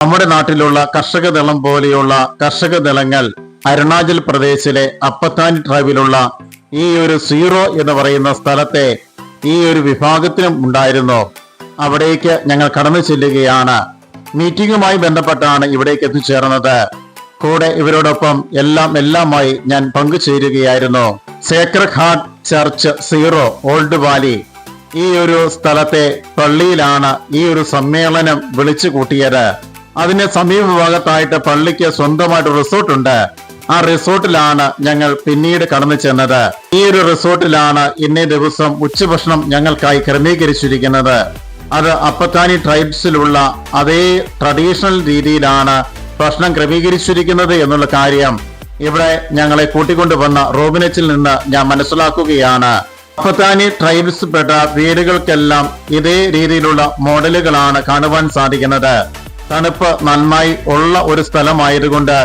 നമ്മുടെ നാട്ടിലുള്ള കർഷക ദളം പോലെയുള്ള കർഷക ദളങ്ങൾ അരുണാചൽ പ്രദേശിലെ അപ്പത്താനി ട്രൈബിലുള്ള ഈ ഒരു സീറോ എന്ന് പറയുന്ന സ്ഥലത്തെ ഈ ഒരു വിഭാഗത്തിനും ഉണ്ടായിരുന്നു. അവിടേക്ക് ഞങ്ങൾ കടന്നു ചെല്ലുകയാണ്. മീറ്റിംഗുമായി ബന്ധപ്പെട്ടാണ് ഇവിടേക്ക് എത്തിച്ചേർന്നത്. കൂടെ ഇവരോടൊപ്പം എല്ലാമായി ഞാൻ പങ്കുചേരുകയായിരുന്നു. സേക്രഡ് ഹാർട്ട് ചർച്ച് സീറോ ഓൾഡ് വാലി ഈ ഒരു സ്ഥലത്തെ പള്ളിയിലാണ് ഈ ഒരു സമ്മേളനം വിളിച്ചു കൂട്ടിയത്. അതിന് സമീപ ഭാഗത്തായിട്ട് പള്ളിക്ക് സ്വന്തമായിട്ട് റിസോർട്ടുണ്ട്. ആ റിസോർട്ടിലാണ് ഞങ്ങൾ പിന്നീട് കടന്നു ചെന്നത്. ഈ ഒരു റിസോർട്ടിലാണ് ഇന്നേ ദിവസം ഉച്ചഭക്ഷണം ഞങ്ങൾക്കായി ക്രമീകരിച്ചിരിക്കുന്നത്. അത് അപ്പത്താനി ട്രൈബ്സിലുള്ള അതേ ട്രഡീഷണൽ രീതിയിലാണ് ഭക്ഷണം ക്രമീകരിച്ചിരിക്കുന്നത് എന്നുള്ള കാര്യം ഇവിടെ ഞങ്ങളെ കൂട്ടിക്കൊണ്ടുവന്ന റോബിനച്ചിൽ നിന്ന് ഞാൻ മനസ്സിലാക്കുകയാണ്. അപ്പത്താനി ട്രൈബ്സ് പെട്ട വീടുകൾക്കെല്ലാം ഇതേ രീതിയിലുള്ള മോഡലുകളാണ് കാണുവാൻ സാധിക്കുന്നത്. തണുപ്പ് നന്നായി ഉള്ള ഒരു സ്ഥലമായതുകൊണ്ട്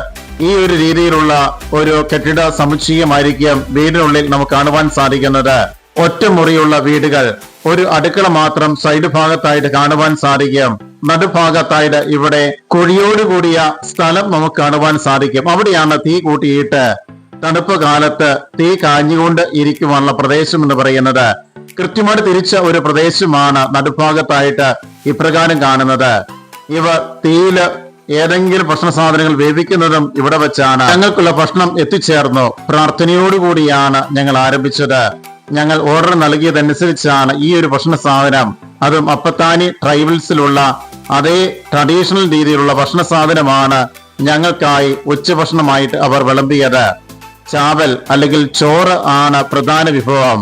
ഈ ഒരു രീതിയിലുള്ള ഒരു കെട്ടിട സമുച്ചയമായിരിക്കും വീടിനുള്ളിൽ നമുക്ക് കാണുവാൻ സാധിക്കുന്നത്. ഒറ്റമുറിയുള്ള വീടുകൾ, ഒരു അടുക്കള മാത്രം സൈഡ് ഭാഗത്തായിട്ട് കാണുവാൻ സാധിക്കും. നടുഭാഗത്തായിട്ട് ഇവിടെ കുഴിയോടുകൂടിയ സ്ഥലം നമുക്ക് കാണുവാൻ സാധിക്കും. അവിടെയാണ് തീ കൂട്ടിയിട്ട് തണുപ്പ് കാലത്ത് തീ കാഞ്ഞുകൊണ്ട് ഇരിക്കുവാനുള്ള പ്രദേശം എന്ന് പറയുന്നത്. കൃത്യമായിട്ട് തിരിച്ച ഒരു പ്രദേശമാണ് നടുഭാഗത്തായിട്ട് ഇപ്രകാരം കാണുന്നത്. ഇവർ തീയില് ഏതെങ്കിലും ഭക്ഷണ സാധനങ്ങൾ വേവിക്കുന്നതും ഇവിടെ വെച്ചാണ്. ഞങ്ങൾക്കുള്ള ഭക്ഷണം എത്തിച്ചേർന്നു. പ്രാർത്ഥനയോടുകൂടിയാണ് ഞങ്ങൾ ആരംഭിച്ചത്. ഞങ്ങൾ ഓർഡർ നൽകിയതനുസരിച്ചാണ് ഈ ഒരു ഭക്ഷണ സാധനം, അതും അപ്പത്താനി ട്രൈബൽസിലുള്ള അതേ ട്രഡീഷണൽ രീതിയിലുള്ള ഭക്ഷണ സാധനമാണ് ഞങ്ങൾക്കായി ഉച്ചഭക്ഷണമായിട്ട് അവർ വിളമ്പിയത്. ചാവൽ അല്ലെങ്കിൽ ചോറ് ആണ് പ്രധാന വിഭവം.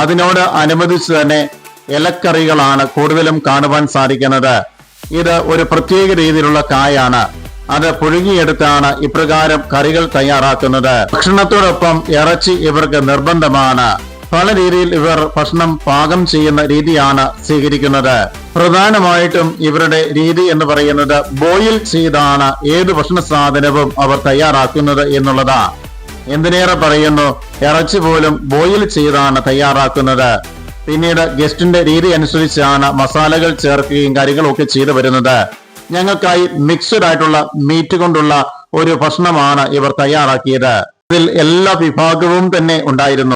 അതിനോട് അനുബന്ധിച്ച് തന്നെ ഇലക്കറികളാണ് കൂടുതലും കാണുവാൻ സാധിക്കുന്നത്. ഇത് ഒരു പ്രത്യേക രീതിയിലുള്ള കായാണ്. അത് പുഴുങ്ങിയെടുത്താണ് ഇപ്രകാരം കറികൾ തയ്യാറാക്കുന്നത്. ഭക്ഷണത്തോടൊപ്പം ഇറച്ചി ഇവർക്ക് നിർബന്ധമാണ്. പല രീതിയിൽ ഇവർ ഭക്ഷണം പാകം ചെയ്യുന്ന രീതിയാണ് സ്വീകരിക്കുന്നത്. പ്രധാനമായിട്ടും ഇവരുടെ രീതി എന്ന് പറയുന്നത് ബോയിൽ ചെയ്താണ് ഏത് ഭക്ഷണ സാധനവും അവർ തയ്യാറാക്കുന്നത് എന്നുള്ളതാ. എന്തിനേറെ പറയുന്നു, ഇറച്ചി പോലും ബോയിൽ ചെയ്താണ് തയ്യാറാക്കുന്നത്. പിന്നീട് ഗസ്റ്റിന്റെ രീതി അനുസരിച്ചാണ് മസാലകൾ ചേർക്കുകയും കാര്യങ്ങളൊക്കെ ചെയ്തു വരുന്നത്. ഞങ്ങൾക്കായി മിക്സഡ് ആയിട്ടുള്ള മീറ്റ് കൊണ്ടുള്ള ഒരു ഭക്ഷണമാണ് ഇവർ തയ്യാറാക്കിയത്. ഇതിൽ എല്ലാ വിഭാഗവും തന്നെ ഉണ്ടായിരുന്നു.